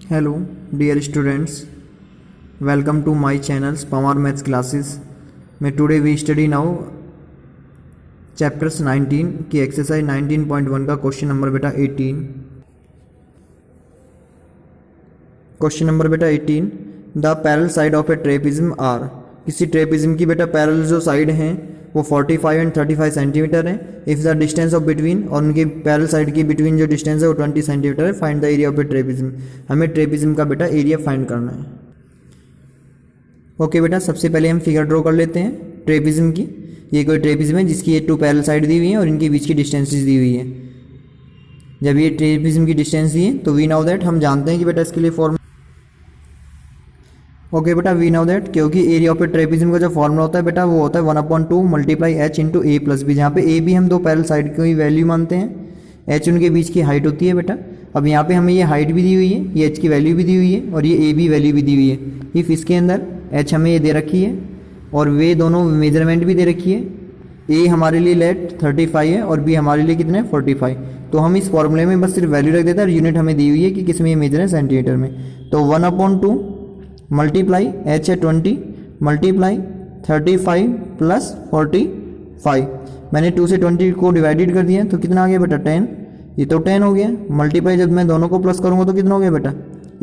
Hello, dear students. Welcome to my channel's Pamar Maths classes. मैं today we study now chapters 19 की exercise 19.1 का question number बेटा 18. Question number बेटा 18. The parallel side of a trapezium are. किसी trapezium की बेटा parallel जो side हैं वो 45 एंड 35 सेंटीमीटर है. If the distance of between, और उनके पैरेलल साइड की बिटवीन जो डिस्टेंस है वो 20 सेंटीमीटर है. Find the area of a trapezium. हमें ट्रेपिज्म का बेटा एरिया फाइंड करना है. ओके बेटा, सबसे पहले हम फिगर ड्रॉ कर लेते हैं ट्रेपिज्म की. ये कोई ट्रेपिज्म है जिसकी ये टू पैरेलल साइड दी हुई है और इनके बीच की डिस्टेंसेस दी हुई है. जब ये ट्रेपिज्म की डिस्टेंस दी है तो वी नाउ दैट, हम जानते हैं कि बेटा इसके लिए फॉर्मूला. ओके बेटा, वी नाउ दैट, क्योंकि एरिया ऑफ ए ट्रेपिज्म का जो फॉर्मूला होता है बेटा वो होता है 1/2 मल्टीप्लाई एच इंटू ए प्लस बी, जहाँ पे ए बी हम दो पैरेलल साइड की वैल्यू मानते हैं, एच उनके बीच की हाइट होती है बेटा. अब यहाँ पे हमें ये हाइट भी दी हुई है, ये एच की वैल्यू भी दी हुई है और ये ए बी वैल्यू भी दी हुई है. इफ़ इसके अंदर एच हमें ये दे रखी है और वे दोनों मेजरमेंट भी दे रखी है. ए हमारे लिए लेट 35 है और बी हमारे लिए कितने 45. तो हम इस फॉर्मूले में बस सिर्फ वैल्यू रख देते हैं और यूनिट हमें दी हुई है कि किस में ये मेजर है, सेंटीमीटर में. तो 1/2 मल्टीप्लाई एच है 20 मल्टीप्लाई 35 प्लस 45. मैंने 2 से 20 को डिवाइडेड कर दिया तो कितना आ गया बेटा 10. ये तो 10 हो गया. मल्टीप्लाई जब मैं दोनों को प्लस करूँगा तो कितना हो गया बेटा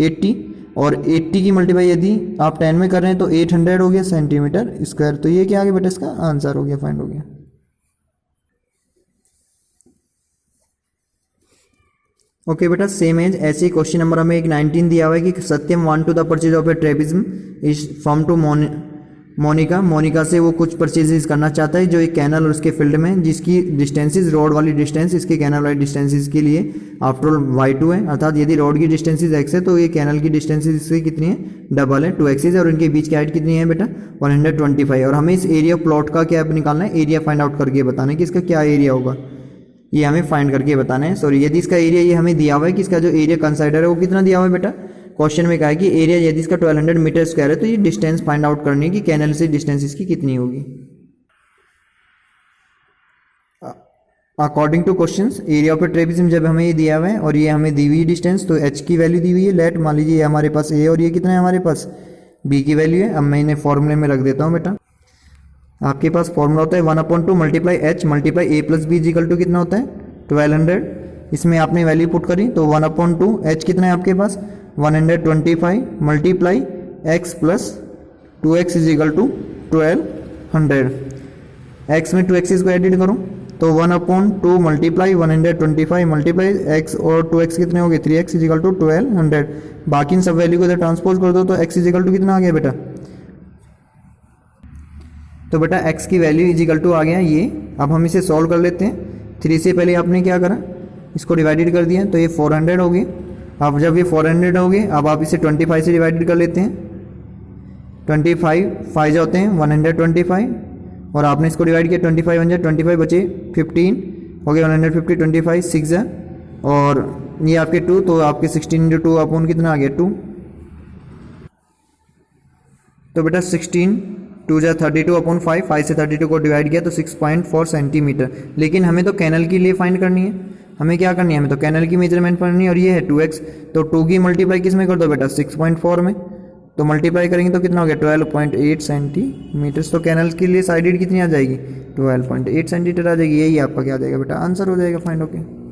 80. और 80 की मल्टीप्लाई यदि आप 10 में कर रहे हैं तो 800 हो गया सेंटीमीटर स्क्वायर. तो ये क्या आ गया बेटा, इसका आंसर हो गया, फाइंड हो गया. ओके बेटा, सेम एज ऐसे क्वेश्चन नंबर हमें एक 19 दिया हुआ है कि Satyam want to the purchase of a trapezium is from to Monica. Monica से वो कुछ परचेजेस करना चाहता है जो एक कैनल और उसके फील्ड में, जिसकी डिस्टेंसेस रोड वाली डिस्टेंस इसके कैनल वाली डिस्टेंसेस के लिए आफ्टर ऑल y2 है. अर्थात यदि रोड की डिस्टेंसेस x है तो ये कैनल की डिस्टेंसेस इससे कितनी है, डबल है, 2x है. और इनके बीच की हाइट कितनी है बेटा 125. और हमें इस एरिया प्लॉट का क्या निकालना है, एरिया फाइंड आउट करके बताना है कि इसका क्या एरिया होगा, ये हमें फाइंड करके बताना है. सॉरी, यदि इसका एरिया ये हमें दिया हुआ है कि इसका जो एरिया कंसाइडर है वो कितना दिया हुआ है बेटा, क्वेश्चन में कहा है कि एरिया यदि इसका 1200 मीटर स्क्वायर है तो ये डिस्टेंस फाइंड आउट करनी है कि कैनल से डिस्टेंस इसकी कितनी होगी. According two questions area of a trapezium जब हमें ये दिया हुआ है और ये हमें दी हुई डिस्टेंस, तो एच की वैल्यू दी हुई है. लेट मान लीजिए ये हमारे पास ए और ये कितना है हमारे पास बी की वैल्यू है. अब मैं इन्हें फॉर्मूले में रख देता हूँ बेटा. आपके पास फॉर्मूला होता है 1/2 multiply H multiply A plus B equal to कितना होता है 1200. इसमें आपने वैल्यू पुट करी तो 1/2 एच कितना है आपके पास 125 multiply X plus 2x is equal to 1200. X में 2x को एडिट करूँ तो 1/2 मल्टीप्लाई 125 मल्टीप्लाई एक्स और 2x कितने हो गए 3x इज इक्वल टू 1200. बाकी इन सब वैल्यू को ट्रांसपोज कर दो तो x इज इक्वल टू कितना आ गया बेटा, तो बेटा x की वैल्यू इज इक्वल टू आ गया ये. अब हम इसे सॉल्व कर लेते हैं. 3 से पहले आपने क्या करा, इसको डिवाइडेड कर दिया तो ये 400 हो गई. अब जब ये 400 हो गए, अब आप इसे 25 से डिवाइडेड कर लेते हैं. 25 5 होते हैं 125 और आपने इसको डिवाइड किया 25 1 25 बचे 15 हो गए 150. 25 6 है और ये आपके 2, तो आपके 16 × 2 अपॉन कितना आ गया 2. तो बेटा 16 2 जा 32 अपॉन 5 से 32 को डिवाइड किया तो 6.4 सेंटीमीटर. लेकिन हमें तो कैनल के लिए फाइंड करनी है. हमें क्या करनी है, हमें तो कैनल की मेजरमेंट करनी है और ये है 2x. तो 2 की मल्टीप्लाई किस में कर दो बेटा 6.4 में, तो मल्टीप्लाई करेंगे तो कितना हो गया 12.8 सेंटीमीटर. तो कैनल के लिए साइडेड कितनी आ जाएगी 12.8 सेंटीमीटर आ जाएगी. यही आपका क्या आ जाएगा बेटा, आंसर हो जाएगा. Find okay.